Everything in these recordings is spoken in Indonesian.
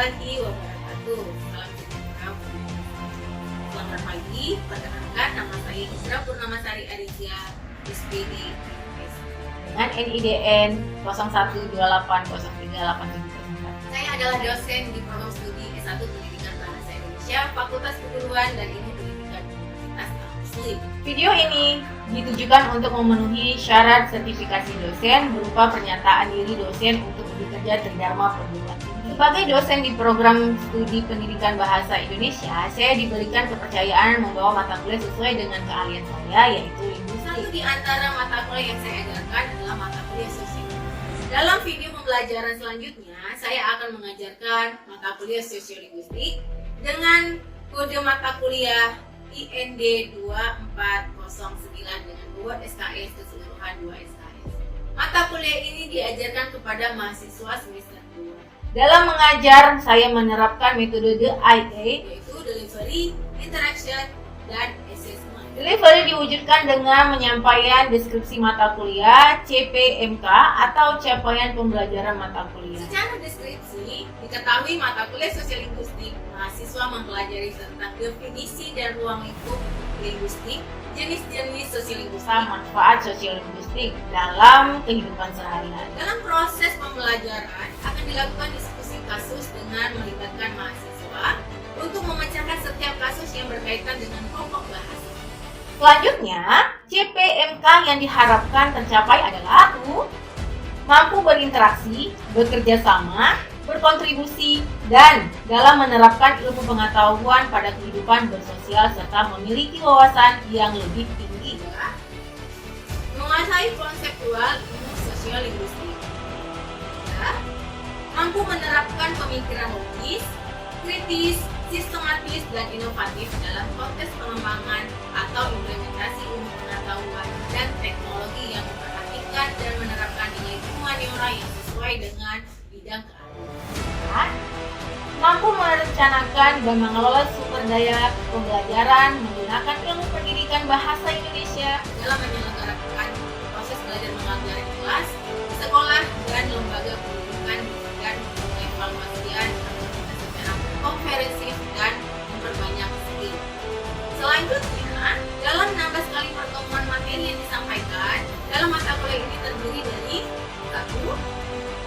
warahmatullahi wabarakatuh. Salam sejahtera. Selamat pagi, perkenalkan nama saya Isra Purnamasari Arizia, SPD dengan NIDN 01280387. Saya adalah dosen di program studi S1 Pendidikan Bahasa Indonesia, Fakultas Keguruan dan Ilmu Pendidikan Universitas Al-Muslim. Video ini ditujukan untuk memenuhi syarat sertifikasi dosen berupa pernyataan diri dosen untuk bekerja di Dharma Perguruan Tinggi. Sebagai dosen di program studi pendidikan bahasa Indonesia, saya diberikan kepercayaan membawa mata kuliah sesuai dengan keahlian saya, yaitu linguistik. Satu di antara mata kuliah yang saya ajarkan adalah mata kuliah sosiologi. Dalam video pembelajaran selanjutnya, saya akan mengajarkan mata kuliah sosiolinguistik dengan kode mata kuliah IND 2409 dengan bobot SKS keseluruhan 2 SKS. Mata kuliah ini diajarkan kepada mahasiswa semester 2. Dalam mengajar, saya menerapkan metode DIA, yaitu delivery, interaction, dan assessment. Delivery diwujudkan dengan penyampaian deskripsi mata kuliah, CPMK, atau capaian pembelajaran mata kuliah. Secara deskripsi, diketahui mata kuliah sosiolinguistik, mahasiswa mempelajari tentang definisi dan ruang lingkup linguistik, jenis-jenis sosiolinguistik, manfaat sosiolinguistik dalam kehidupan sehari-hari. Dalam proses pembelajaran akan dilakukan diskusi kasus dengan melibatkan mahasiswa untuk memecahkan setiap kasus yang berkaitan dengan pokok bahasa. Selanjutnya, CPMK yang diharapkan tercapai adalah mampu berinteraksi, bekerja sama, berkontribusi, dan dalam menerapkan ilmu pengetahuan pada kehidupan bersosial serta memiliki wawasan yang lebih tinggi. Menguasai konseptual ilmu sosiolinguistik. Mampu menerapkan pemikiran logis, kritis, sistematis, dan inovatif dalam konteks pengembangan atau implementasi ilmu pengetahuan dan teknologi yang memperhatikan dan menerapkan nilai humaniora yang sesuai dengan bidang keahlian. Mampu merencanakan dan mengelola sumber daya pembelajaran menggunakan ilmu pendidikan bahasa Indonesia dalam menyelenggarakan proses belajar mengajar di kelas, sekolah, dan lembaga pendidikan dan pengevaluasian secara komprehensif dan memperbanyak skill. Selanjutnya, dalam 16 kali pertemuan materi yang disampaikan dalam mata kuliah ini terdiri dari 1.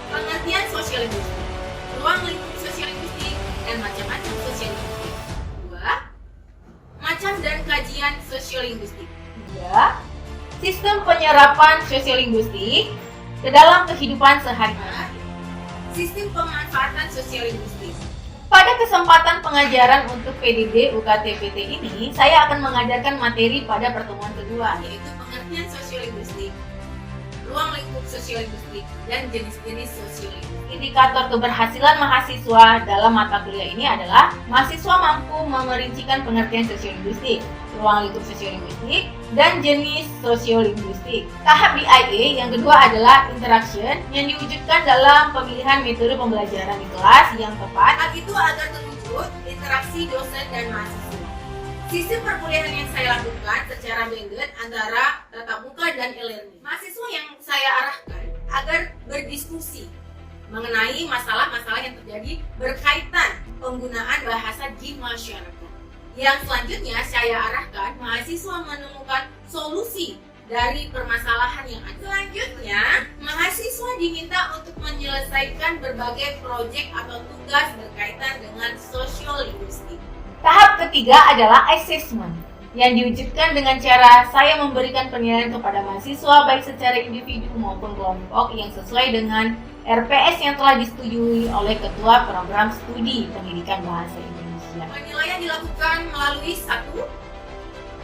Pengertian sosiolinguistik, ruang lingkup sosiolinguistik, dan macam-macam sosiolinguistik. 2. Macam dan kajian sosiolinguistik. 3. Sistem penyerapan sosiolinguistik ke dalam kehidupan sehari-hari. Sistem pemanfaatan sosiolinguistik. Pada kesempatan pengajaran untuk PDD UKT-PT ini, saya akan mengajarkan materi pada pertemuan kedua, yaitu pengertian sosiolinguistik, ruang lingkup sosiolinguistik, dan jenis-jenis sosiolinguistik. Indikator keberhasilan mahasiswa dalam mata kuliah ini adalah mahasiswa mampu memerincikan pengertian sosiolinguistik, ruang lingkup sosiolinguistik, dan jenis sosiolinguistik. Tahap DIA yang kedua adalah interaction yang diwujudkan dalam pemilihan metode pembelajaran di kelas yang tepat. Hal itu agar terwujud interaksi dosen dan mahasiswa. Sistem perkuliahan yang saya lakukan secara blended antara tatap muka dan e-learning. Mahasiswa yang saya arahkan agar berdiskusi mengenai masalah-masalah yang terjadi berkaitan penggunaan bahasa di masyarakat. Yang selanjutnya saya arahkan mahasiswa menemukan solusi dari permasalahan yang ada. Selanjutnya, mahasiswa diminta untuk menyelesaikan berbagai proyek atau tugas berkaitan dengan sosiolinguistik. Tahap ketiga adalah assessment yang diwujudkan dengan cara saya memberikan penilaian kepada mahasiswa baik secara individu maupun kelompok yang sesuai dengan RPS yang telah disetujui oleh Ketua Program Studi Pendidikan Bahasa Indonesia. Penilaian dilakukan melalui 1.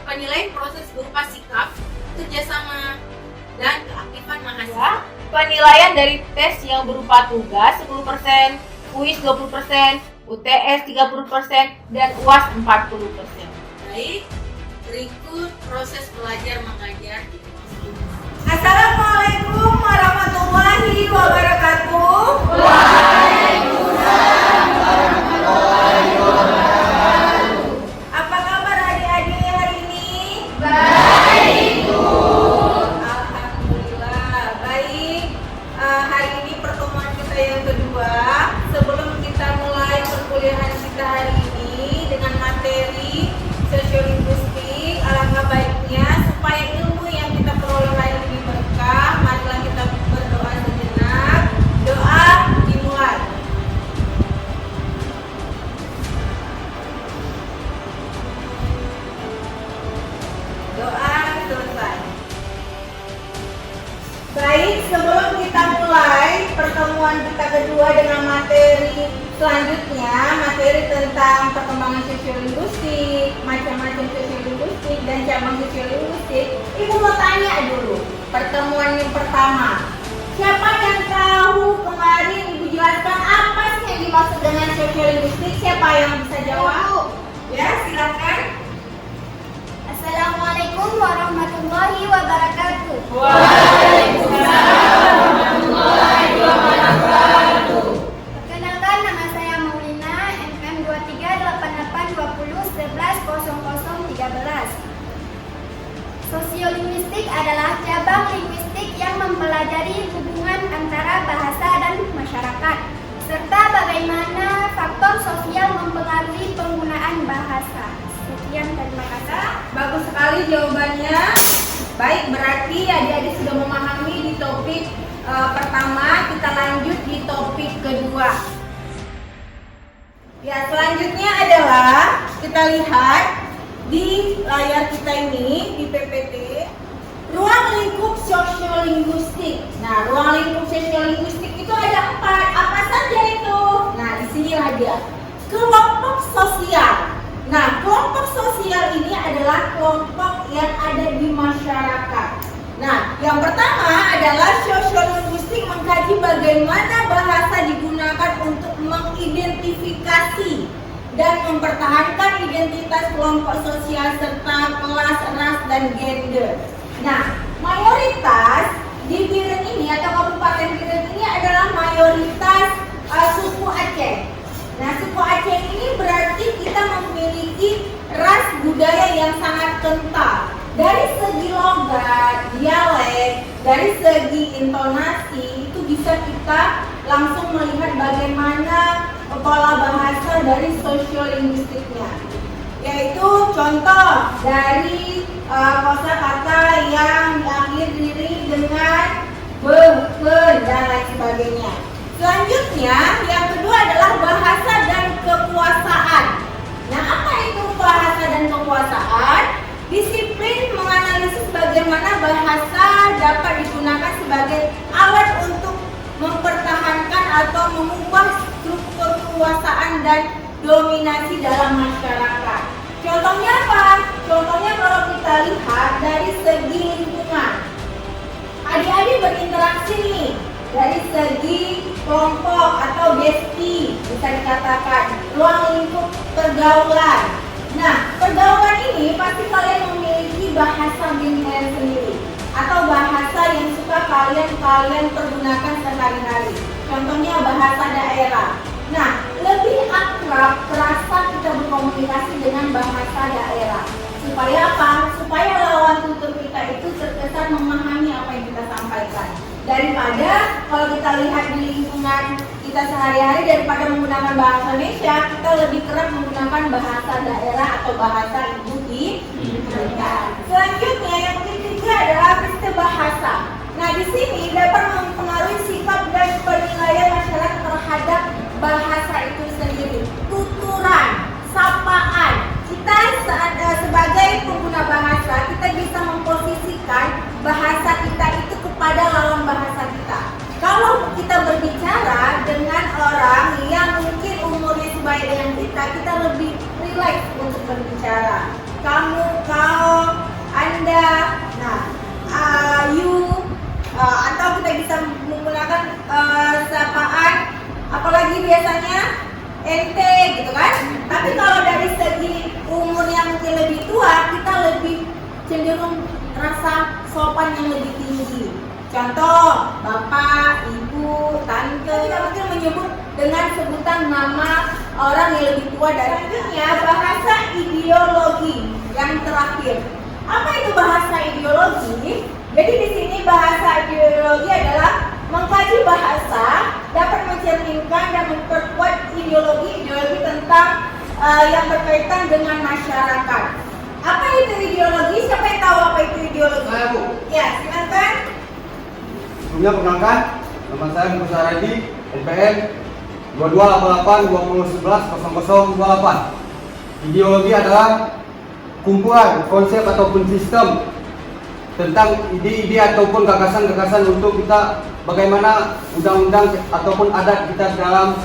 Penilaian proses berupa sikap, kerjasama, dan keaktifan mahasiswa. Penilaian dari tes yang berupa tugas 10%, kuis 20%, UTS 30%, dan UAS 40%. Baik, berikut proses belajar mengajar di kelas. Assalamualaikum warahmatullahi wabarakatuh. Waalaikumsalam warahmatullahi wabarakatuh. Apa kabar adik-adik hari ini? Baik, Bu. Alhamdulillah baik. Hari ini pertemuan kita yang kedua. Sebelum kita mulai hari ini dengan materi sosiolinguistik. Alangkah baiknya supaya ilmu yang kita peroleh lebih berkah, marilah kita berdoa sejenak. Doa dimulai. Doa selesai. Baik, sebelum kita mulai pertemuan kita kedua dengan materi selanjutnya, materi tentang perkembangan sosiolinguistik, macam-macam sosiolinguistik dan cabang sosiolinguistik, Ibu mau tanya dulu. Pertemuan yang pertama, siapa yang tahu kemarin Ibu jelaskan apa sih yang dimaksud dengan sosiolinguistik? Siapa yang bisa jawab? Ya, silakan. Assalamualaikum warahmatullahi wabarakatuh. Waalaikumsalam warahmatullahi wabarakatuh. Perkenalkan, nama saya Maulina, MM 238820110013. Sosiolinguistik adalah cabang linguistik yang mempelajari hubungan antara bahasa dan masyarakat, serta bagaimana faktor sosial mempengaruhi penggunaan bahasa. Sekian, terima kasih. Bagus sekali jawabannya. Baik, berarti adik-adik sudah memahami di topik pertama. Kita lanjut di topik kedua. Ya, selanjutnya adalah kita lihat di layar kita ini, di PPT, ruang lingkup sosiolinguistik. Nah, ruang lingkup sosiolinguistik itu ada 4. Apa saja itu? Nah, di sinilah dia. Kelompok sosial. Nah, kelompok sosial ini adalah kelompok yang ada di masyarakat. Nah, yang pertama adalah sosiolinguistik mengkaji bagaimana bahasa digunakan untuk mengidentifikasi dan mempertahankan identitas kelompok sosial serta kelas, ras, dan gender. Nah, mayoritas di Biren ini atau Kabupaten Biren ini adalah mayoritas suku Aceh. Nah, suku Aceh ini berarti kita memiliki ras budaya yang sangat kental. Dari segi logat, dialek, dari segi intonasi, itu bisa kita langsung melihat bagaimana pola bahasa dari sosiolinguistiknya. Yaitu contoh dari kosakata yang diakhiri dengan be, ke, dan lain sebagainya. Selanjutnya, yang kedua adalah bahasa dan kekuasaan. Nah, apa itu bahasa dan kekuasaan? Disiplin menganalisis bagaimana bahasa dapat digunakan sebagai alat untuk mempertahankan atau mengubah struktur kekuasaan dan dominasi dalam masyarakat. Contohnya apa? Contohnya kalau kita lihat dari segi lingkungan. Adik-adik berinteraksi nih dari segi kelompok atau besti, bisa dikatakan ruang lingkup pergaulan. Nah, pergaulan ini pasti kalian memiliki bahasa diri kalian sendiri atau bahasa yang suka kalian pergunakan sehari-hari. Contohnya bahasa daerah. Nah, lebih akrab terasa kita berkomunikasi dengan bahasa daerah. Supaya apa? Supaya lawan tutur kita itu terkesan memahami apa yang kita sampaikan. Daripada kalau kita lihat di lingkungan kita sehari-hari, daripada menggunakan bahasa Indonesia, kita lebih kerap menggunakan bahasa daerah atau bahasa ibu kita. Selanjutnya yang ketiga adalah bahasa. Nah, di sini dapat mempengaruhi sikap dan penilaian masyarakat terhadap bahasa itu sendiri. Tuturan, sapaan. Kita sebagai pengguna bahasa, kita bisa memposisikan bahasa kita itu kepada lawan bahasa kita. Kalau kita berbicara dengan orang yang mungkin umurnya sebaya dengan kita lebih rileks untuk berbicara. Kamu, kau, Anda, nah, you, atau kita bisa menggunakan sapaan, apalagi biasanya ente gitu kan. Tapi kalau dari segi umur yang mungkin lebih tua, kita lebih cenderung rasa sopan yang lebih tinggi. Contoh, bapak, ibu, tante, kita mungkin menyebut dengan sebutan nama orang yang lebih tua dari. Selanjutnya, bahasa ideologi yang terakhir. Apa itu bahasa ideologi? Jadi di sini bahasa ideologi adalah mengkaji bahasa dapat mencerminkan dan memperkuat ideologi tentang yang berkaitan dengan masyarakat. Apa itu ideologi? Siapa yang tahu apa itu ideologi? Saya, Bu. Ya, silakan. Sebelumnya perkenalkan, nama saya Musa Redi, NPM 228820110028. Ideologi adalah kumpulan konsep ataupun sistem tentang ide-ide ataupun gagasan-gagasan untuk kita bagaimana undang-undang ataupun adat kita dalam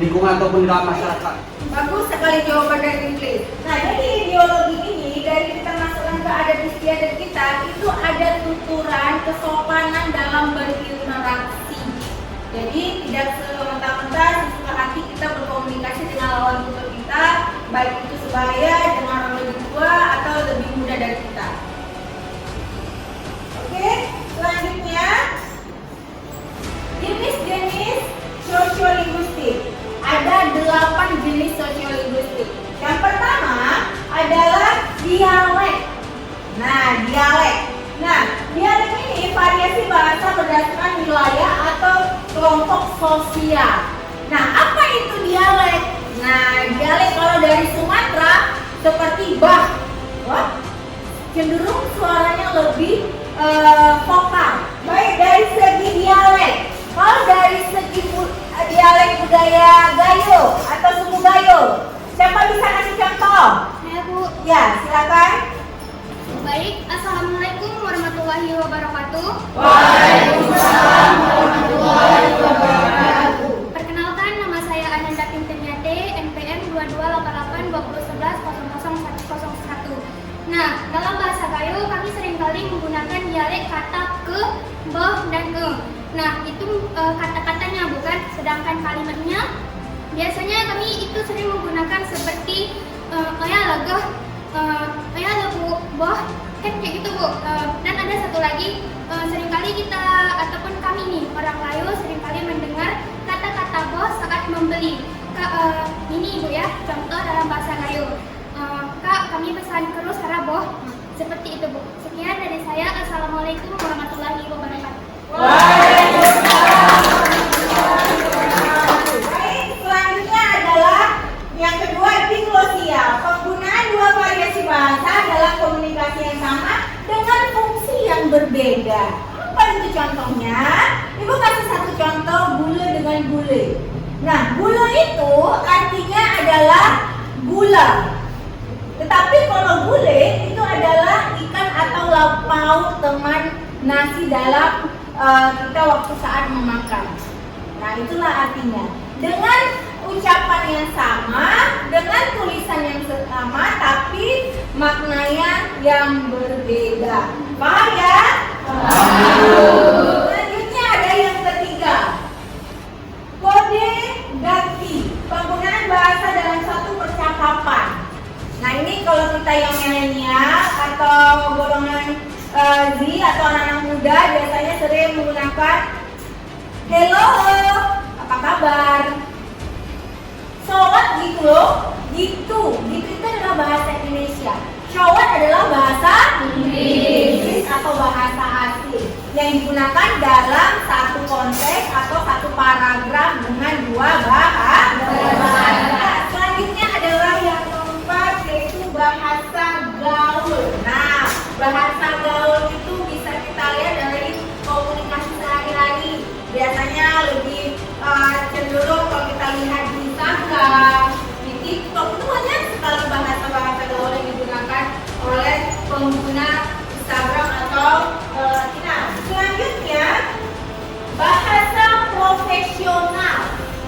lingkungan ataupun dalam masyarakat. Bagus sekali jawaban dari Inggris. Nah, jadi ideologi ini dari kita masukkan ke adat istiadat kita itu ada tuturan kesopanan dalam berinteraksi. Jadi tidak semata-mata sesuka hati kita berkomunikasi dengan lawan tukar kita, baik itu sebaya dengan orang lebih tua atau lebih muda dari kita. Oke, selanjutnya jenis-jenis sosiolinguistik. Ada 8 jenis sosiolinguistik. Yang pertama adalah dialek. Dialek ini variasi bahasa berdasarkan wilayah atau kelompok sosial. Apa itu dialek? Dialek kalau dari Sumatera seperti cenderung suaranya lebih vokal. Baik dari segi dialek. Kalau dari segi dialek budaya Gayo atau suku Gayo, siapa bisa kasih contoh? Saya, Bu. Ya, silakan. Baik, Assalamualaikum warahmatullahi wabarakatuh. Waalaikumsalam warahmatullahi wabarakatuh. Perkenalkan, nama saya Ananda Pinternyate, NPM 228820110001. Dalam bahasa Gayo kami seringkali menggunakan dialek kata ke, beh, dan e. Itu kata-katanya bukan, sedangkan kalimatnya biasanya kami itu sering menggunakan seperti legah, lebu, boh, kan kayak gitu, Bu. Dan ada satu lagi, seringkali kita ataupun kami nih orang Gayo seringkali mendengar kata-kata boh saat membeli. Ini Ibu ya, contoh dalam bahasa Gayo. Kak, kami pesan terus hara boh. Seperti itu, Bu. Sekian dari saya. Assalamualaikum warahmatullahi wabarakatuh. Baik, selanjutnya adalah yang kedua, diglosia. Penggunaan dua variasi bahasa dalam komunikasi yang sama dengan fungsi yang berbeda. Apa itu contohnya? Ibu kasih satu contoh, bule dengan bule. Bule itu artinya adalah gula. Tetapi kalau bule itu adalah ikan atau lauk pauk teman nasi dalam kita waktu saat memakan. Itulah artinya. Dengan ucapan yang sama, dengan tulisan yang sama, tapi maknanya yang berbeda. Paham ya? Selanjutnya ada yang ketiga, kode ganti. Penggunaan bahasa dalam satu percakapan. Ini kalau kita yang milenial atau golongan Z atau anak-anak muda biasanya sering menggunakan hello, apa kabar? Sowat gitu loh, gitu itu adalah bahasa Indonesia. Sowat adalah bahasa Inggris atau bahasa asing yang digunakan dalam satu konteks atau satu paragraf dengan dua bahasa. Selanjutnya adalah yang keempat, yaitu bahasa gaul. Bahasa gaul itu bisa kita lihat dari komunikasi sehari-hari. Biasanya lebih cenderung kalau kita lihat di Instagram, di TikTok itu banyak sekali bahasa-bahasa gaul yang digunakan oleh pengguna Instagram atau selanjutnya bahasa profesional.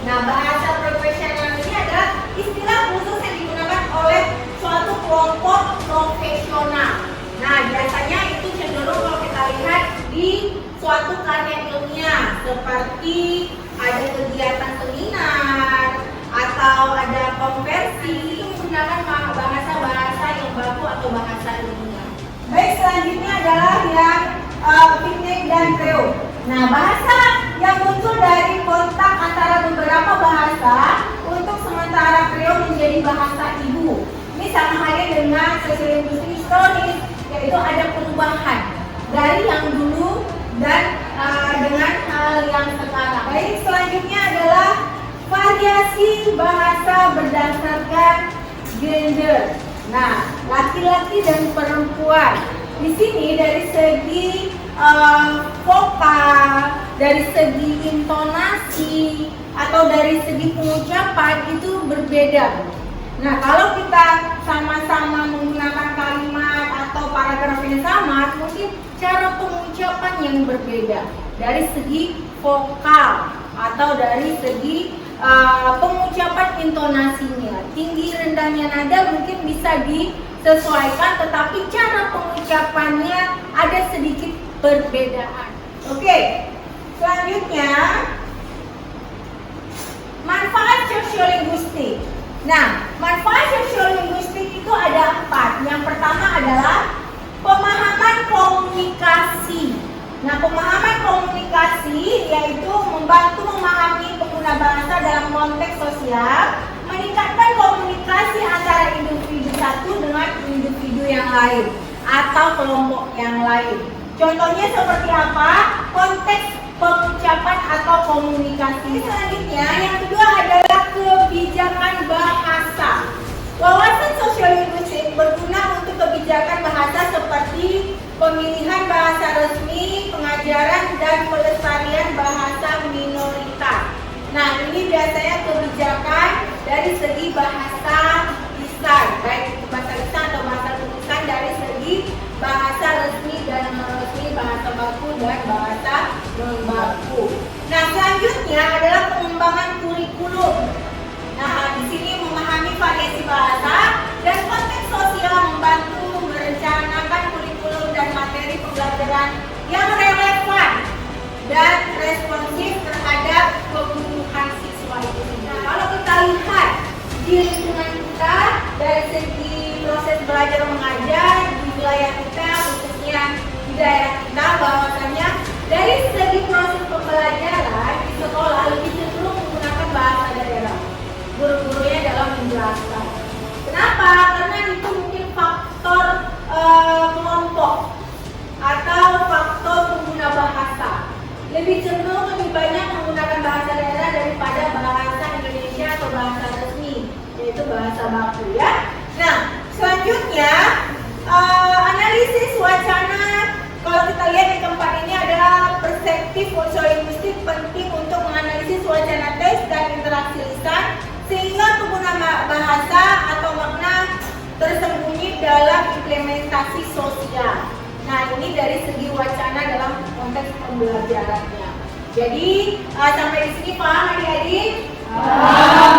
Bahasa profesional ini adalah istilah khusus yang digunakan oleh suatu kelompok profesional. Biasanya itu cenderung kalau kita lihat di suatu karya ilmiah seperti ada kegiatan seminar atau ada konversi, itu menggunakan bahasa-bahasa yang baku atau bahasa ilmiah. Baik, selanjutnya adalah yang piknik dan kreo. Bahasa yang muncul dari kontak antara beberapa bahasa untuk sementara kreo menjadi bahasa ibu. Ini sama halnya dengan sosiolinguistik historis, yaitu ada perubahan dari yang dulu dan dengan hal yang sekarang. Baik, selanjutnya adalah variasi bahasa berdasarkan gender. Nah, laki-laki dan perempuan. Di sini dari segi vokal, dari segi intonasi, atau dari segi pengucapan itu berbeda. Nah, kalau kita sama-sama menggunakan kalimat atau paragraf yang sama, mungkin cara pengucapan yang berbeda dari segi vokal atau dari segi pengucapan intonasinya. Tinggi rendahnya nada mungkin bisa disesuaikan, tetapi cara pengucapannya ada sedikit perbedaan. Oke, selanjutnya manfaat sosiolinguistik. Nah, manfaat sosiolinguistik itu ada 4. Yang pertama adalah pemahaman komunikasi. Nah, pemahaman komunikasi yaitu membantu memahami pengguna bahasa dalam konteks sosial, meningkatkan komunikasi antara individu satu dengan individu yang lain atau kelompok yang lain. Contohnya seperti apa? Konteks pengucapan atau komunikasi. Selanjutnya, yang kedua adalah kebijakan bahasa. Wawasan sosiolinguistik berguna untuk kebijakan bahasa seperti pemilihan bahasa resmi, pengajaran, dan pelestarian bahasa minoritas. Nah, ini biasanya kebijakan dari segi bahasa lisan, baik itu bahasa lisan atau bahasa tulisan, dari segi bahasa resmi dan non-resmi, bahasa baku dan bahasa non-baku. Nah, selanjutnya adalah pengembangan kurikulum. Nah, di sini memahami variasi bahasa dan konteks sosial, membantu merencanakan kurikulum dan materi pembelajaran yang relevan dan responsif terhadap kebutuhan siswa itu sendiri. Nah, kalau kita lihat di lingkungan kita dari segi proses belajar mengajar di wilayah kita, khususnya di daerah kita, bahwasanya dari segi proses pembelajaran di sekolah lebih cenderung menggunakan bahasa daerah. Guru-gurunya dalam menjelaskan. Kenapa? Karena itu mungkin faktor kelompok atau faktor pengguna bahasa. Lebih cenderung lebih banyak menggunakan bahasa daerah daripada bahasa Indonesia atau bahasa resmi, yaitu bahasa baku ya. Nah, selanjutnya analisis wacana. Kalau kita lihat di tempat ini adalah perspektif sosiolinguistik penting untuk menganalisis wacana teks dan interaksi lisan, sehingga pengguna bahasa atau makna tersembunyi dalam implementasi sosial. Nah, ini dari segi wacana dalam konteks pembelajarannya. Jadi sampai di sini paham adik-adik? Paham.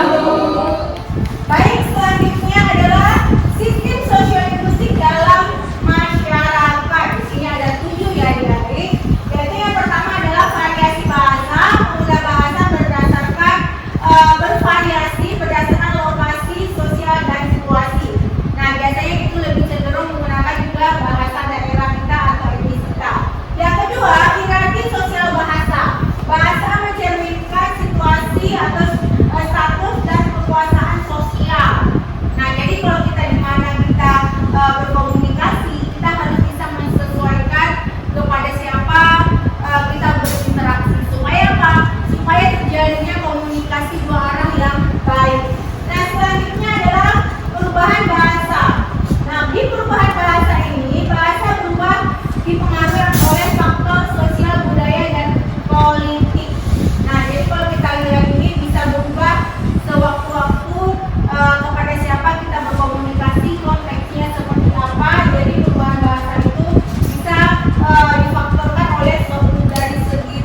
Baik, selanjutnya adalah sistem sosiolinguistik dalam masyarakat. Di sini ada 7 ya adik-adik. Yaitu yang pertama adalah variasi bahasa. Pengguna bahasa berdasarkan bervariasi berdasarkan lokasi, sosial, dan situasi. Nah, biasanya itu lebih cenderung menggunakan juga bahasa daerah kita atau etnis kita. Yang kedua, hierarki sosial bahasa. Bahasa mencerminkan situasi atau status dan kekuasaan sosial. Nah, jadi kalau kita di mana kita berkomunikasi, kita harus bisa menyesuaikan kepada siapa kita berinteraksi. Supaya apa? Supaya terjadinya komunikasi dua arah yang baik. Nah, selanjutnya adalah perubahan bahasa. Nah, di perubahan bahasa ini, bahasa berubah dipengaruhi oleh faktor sosial, budaya, dan politik. Nah, jadi kalau kita lihat ini bisa berubah sewaktu-waktu kepada siapa kita berkomunikasi, konteksnya seperti apa. Jadi perubahan bahasa itu bisa difaktorkan oleh dari segi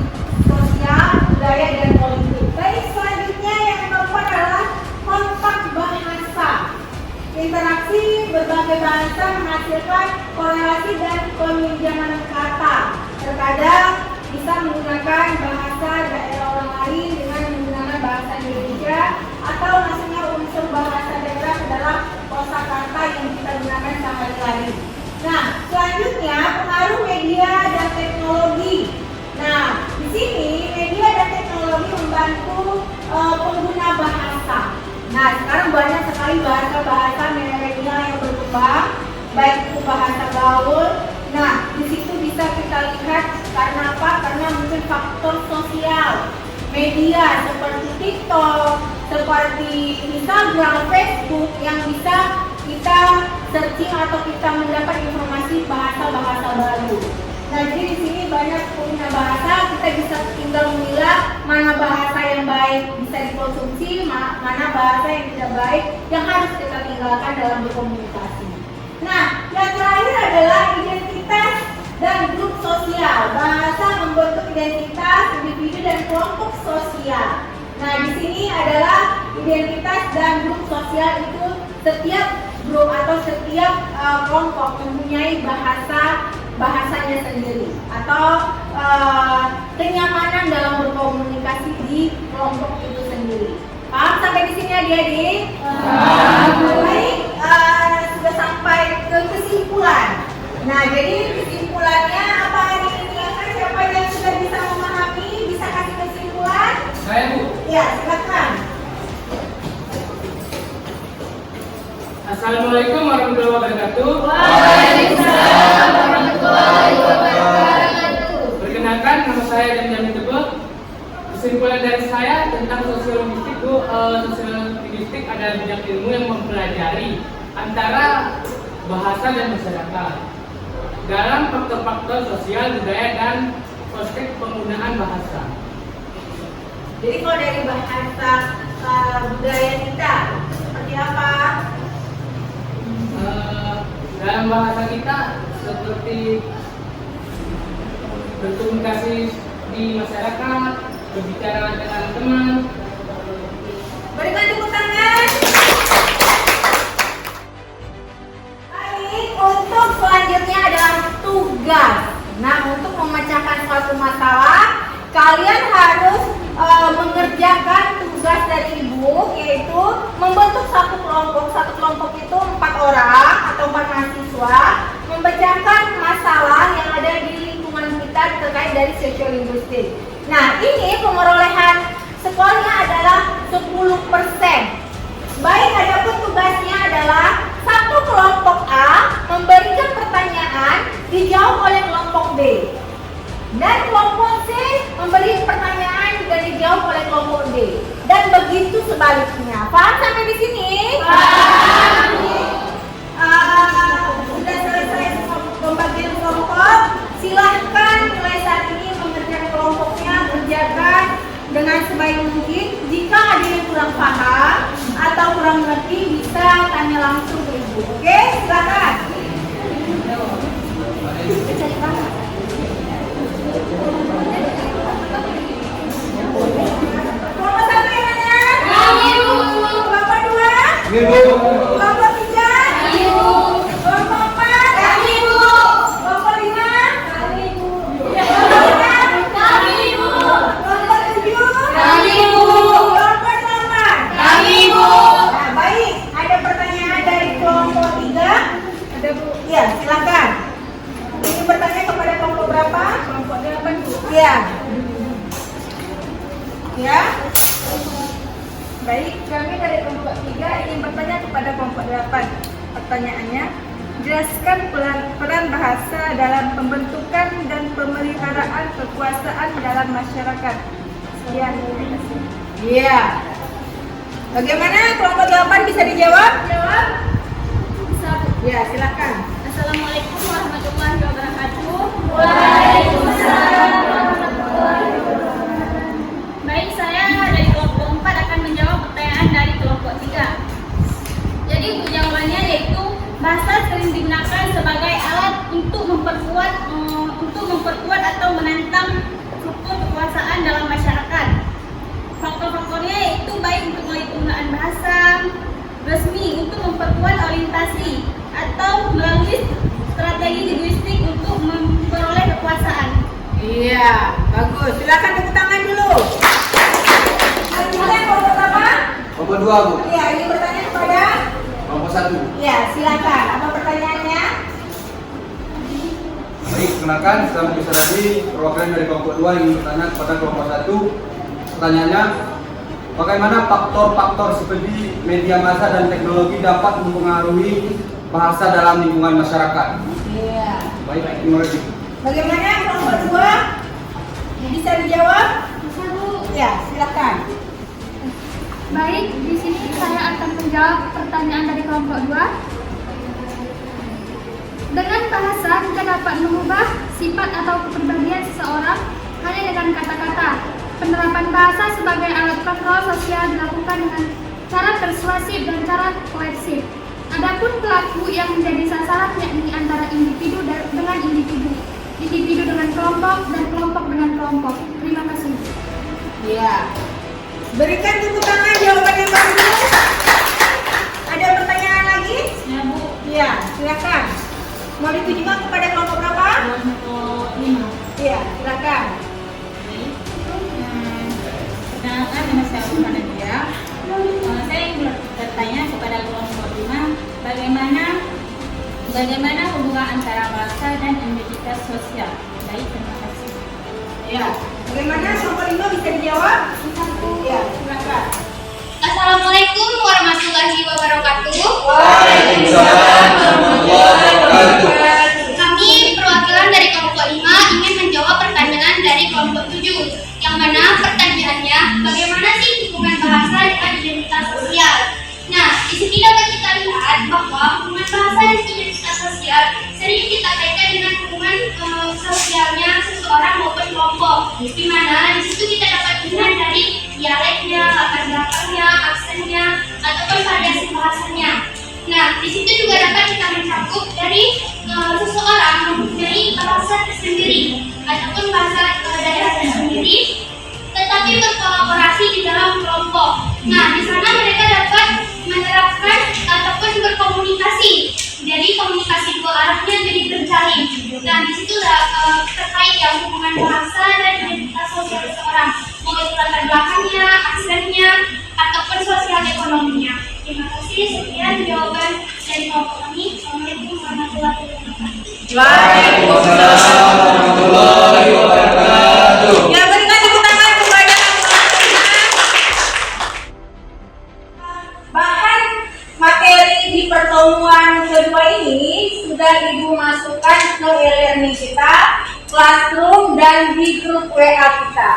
sosial, budaya, dan politik. Baik, selanjutnya yang keempat adalah kontak bahasa. Interaksi berbagai bahasa menghasilkan korelasi dan peminjaman kata. Terkadang bisa menggunakan bahasa daerah orang lain dengan menggunakan bahasa Indonesia, atau masuknya unsur bahasa daerah ke dalam kosakata yang kita gunakan sehari-hari. Nah, selanjutnya pengaruh media dan teknologi. Nah, di sini media dan teknologi membantu pengguna bahasa. Nah, sekarang banyak sekali bahasa-bahasa milenial yang berkembang, baik itu bahasa gaul. Nah, di situ bisa kita lihat karena apa? Karena mungkin faktor sosial, media seperti TikTok, seperti Instagram, Facebook yang bisa kita searching atau kita mendapat informasi bahasa-bahasa baru. Nah, jadi di sini banyak punya bahasa, kita bisa tinggal memilah mana bahasa yang baik bisa dikonsumsi, mana bahasa yang tidak baik yang harus kita tinggalkan dalam berkomunikasi. Nah, yang terakhir adalah identitas dan grup sosial. Bahasa membentuk identitas individu dan kelompok sosial. Nah, di sini adalah identitas dan grup sosial itu setiap grup atau setiap kelompok mempunyai bahasanya sendiri atau kenyamanan dalam berkomunikasi di kelompok itu sendiri. Paham sampai di sini adik-adik? Baik, sudah sampai ke kesimpulan. Nah, jadi kesimpulannya apa hari ini? Siapa yang sudah bisa memahami, bisa kasih kesimpulan? Saya, Bu. Ya, silakan. Assalamualaikum warahmatullahi wabarakatuh. Waalaikumsalam warahmatullahi wabarakatuh. Perkenalkan, nama saya Jamjamin Tebel. Kesimpulan dari saya tentang sosial linguistik, Bu, sosial linguistik adalah bidang ilmu yang mempelajari antara bahasa dan masyarakat dalam faktor-faktor sosial, budaya, dan prospek penggunaan bahasa. Jadi kalau dari bahasa budaya kita seperti apa? Dalam bahasa kita seperti berkomunikasi di masyarakat, berbicara dengan teman. Berikan tepuk tangan. Baik, untuk selanjutnya adalah tugas. Nah, untuk memecahkan suatu masalah, kalian harus mengerjakan tugas dari ibu, yaitu membentuk satu kelompok. Satu kelompok itu 4 orang atau 4 mahasiswa, memecahkan masalah yang ada di lingkungan kita terkait dari sosiolinguistik. Nah, ini pemerolehan skornya adalah 10%. Baik, adapun tugasnya adalah satu kelompok A memberikan pertanyaan dijawab oleh kelompok B. Dan kelompok C memberi pertanyaan dan dijawab oleh kelompok D. Dan begitu sebaliknya. Paham sampai di sini? Paham. Sudah selesai pembagian kelompok. Silahkan mulai saat ini mengerjakan kelompoknya, kerjakan dengan sebaik mungkin. Jika ada yang kurang paham atau kurang mengerti, bisa tanya langsung ke ibu. Oke, silakan. Kelompok 1 yang mana? Kelompok 2? Kelompok 3? Kelompok 4? Kelompok 5? Kelompok 7? Kelompok 8? Nah, baik. Ada pertanyaan dari kelompok 3? Ada, Bu? Ya, silakan. Ini bertanya kepada kelompok berapa? Kelompok 8, Bu. Iya. Ya. Baik, kami dari kelompok 3 ingin bertanya kepada kelompok 8. Pertanyaannya, jelaskan peran bahasa dalam pembentukan dan pemeliharaan kekuasaan dalam masyarakat. Sekian, terima kasih. Iya. Bagaimana kelompok 8 bisa dijawab? Jawab. Bisa, Bu. Ya, silakan. Assalamualaikum warahmatullahi wabarakatuh. Waalaikumsalam warahmatullahi wabarakatuh. Baik, saya dari kelompok 4 akan menjawab pertanyaan dari kelompok 3. Jadi jawabannya yaitu bahasa sering digunakan sebagai alat untuk memperkuat atau menantang struktur kekuasaan dalam masyarakat. Faktor-faktornya yaitu baik untuk melalui penggunaan bahasa resmi untuk memperkuat orientasi atau melalui strategi linguistik untuk memperoleh kekuasaan. Iya, bagus. Silakan tepuk tangan dulu. Selanjutnya kelompok apa? Kelompok 2, Bu. Iya, ini bertanya kepada. Kelompok 1. Iya, silakan. Apa pertanyaannya? Baik, kenalkan saya Muhammad Saradi, perwakilan dari kelompok 2 yang bertanya kepada kelompok 1. Pertanyaannya, bagaimana faktor-faktor seperti media massa dan teknologi dapat mempengaruhi bahasa dalam lingkungan masyarakat? Iya. Baik, terima kasih. Bagaimana kelompok 2? Bisa dijawab? Bisa, Bu. Ya, silakan. Baik, di sini saya akan menjawab pertanyaan dari kelompok 2. Dengan bahasa kita dapat mengubah sifat atau kepribadian seseorang hanya dengan kata-kata. Penerapan bahasa sebagai alat kontrol sosial dilakukan dengan cara persuasif dan cara koersif. Adapun pelaku yang menjadi sasaran yakni antara individu dengan individu, individu dengan kelompok, dan kelompok dengan kelompok. Terima kasih. Ya. Berikan tepuk tangan jawaban yang bagus. Ada pertanyaan lagi? Ya Bu, Iya, silakan. Mau ditujukan kepada kelompok berapa? kelompok 5. Iya, silakan. Perkenalkan nama saya Umar Nadia. Saya ingin bertanya kepada kelompok 5, bagaimana hubungan antara bahasa dan identitas sosial? Baik, terima kasih. Ya. Bagaimana kelompok 5 bisa dijawab? Iya, silakan. Assalamualaikum warahmatullahi wabarakatuh. Waalaikumsalam warahmatullahi wabarakatuh. Kami perwakilan dari kelompok 5 ingin menjawab pertanyaan dari kelompok 7, yang mana pertanyaannya bagaimana sih hubungan bahasa dengan identitas sosial. Nah, di sini dapat kita lihat bahwa hubungan bahasa dan identitas sosial sering kita kaitkan dengan hubungan sosialnya seseorang maupun kelompok, di mana di situ kita dapat melihat dari dialeknya, latar belakangnya, aksennya, ataupun variasi bahasanya. Nah, di situ juga dapat kita mencakup dari seseorang mempunyai bahasa tersendiri ataupun bahasa daerah tersendiri, tetapi berkolaborasi di dalam kelompok. Nah, di sana mereka dapat menerapkan ataupun berkomunikasi. Jadi komunikasi dua arahnya jadi terjalin. Nah, di situ terkait yang hubungan bahasa dan identitas sosial seseorang, mau itu latar belakangnya, aksennya, ataupun sosial ekonominya. Terima kasih. Sekian jawaban dari kelompok kami. Assalamualaikum warahmatullahi wabarakatuh. Waalaikumsalam warahmatullahi wabarakatuh. Ya, berikan tepuk tangan kepada bahkan materi di pertemuan kedua ini sudah Ibu masukkan ke e-learning kita, Classroom, dan di grup WA kita.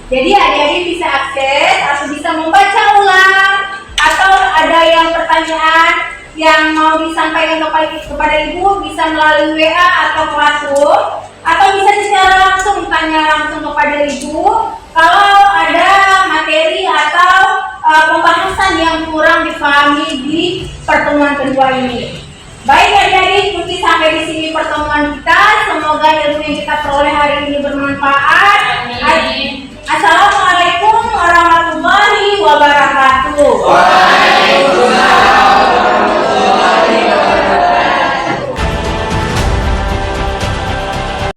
Jadi adik-adik bisa akses atau bisa membaca ulang, atau ada yang pertanyaan yang mau disampaikan kepada Ibu bisa melalui WA atau Classroom, atau bisa secara langsung tanya langsung kepada Ibu kalau ada materi atau pembahasan yang kurang dipahami di pertemuan kedua ini. Baik adik-adik, mungkin sampai di sini pertemuan kita. Semoga ilmu yang kita peroleh hari ini bermanfaat.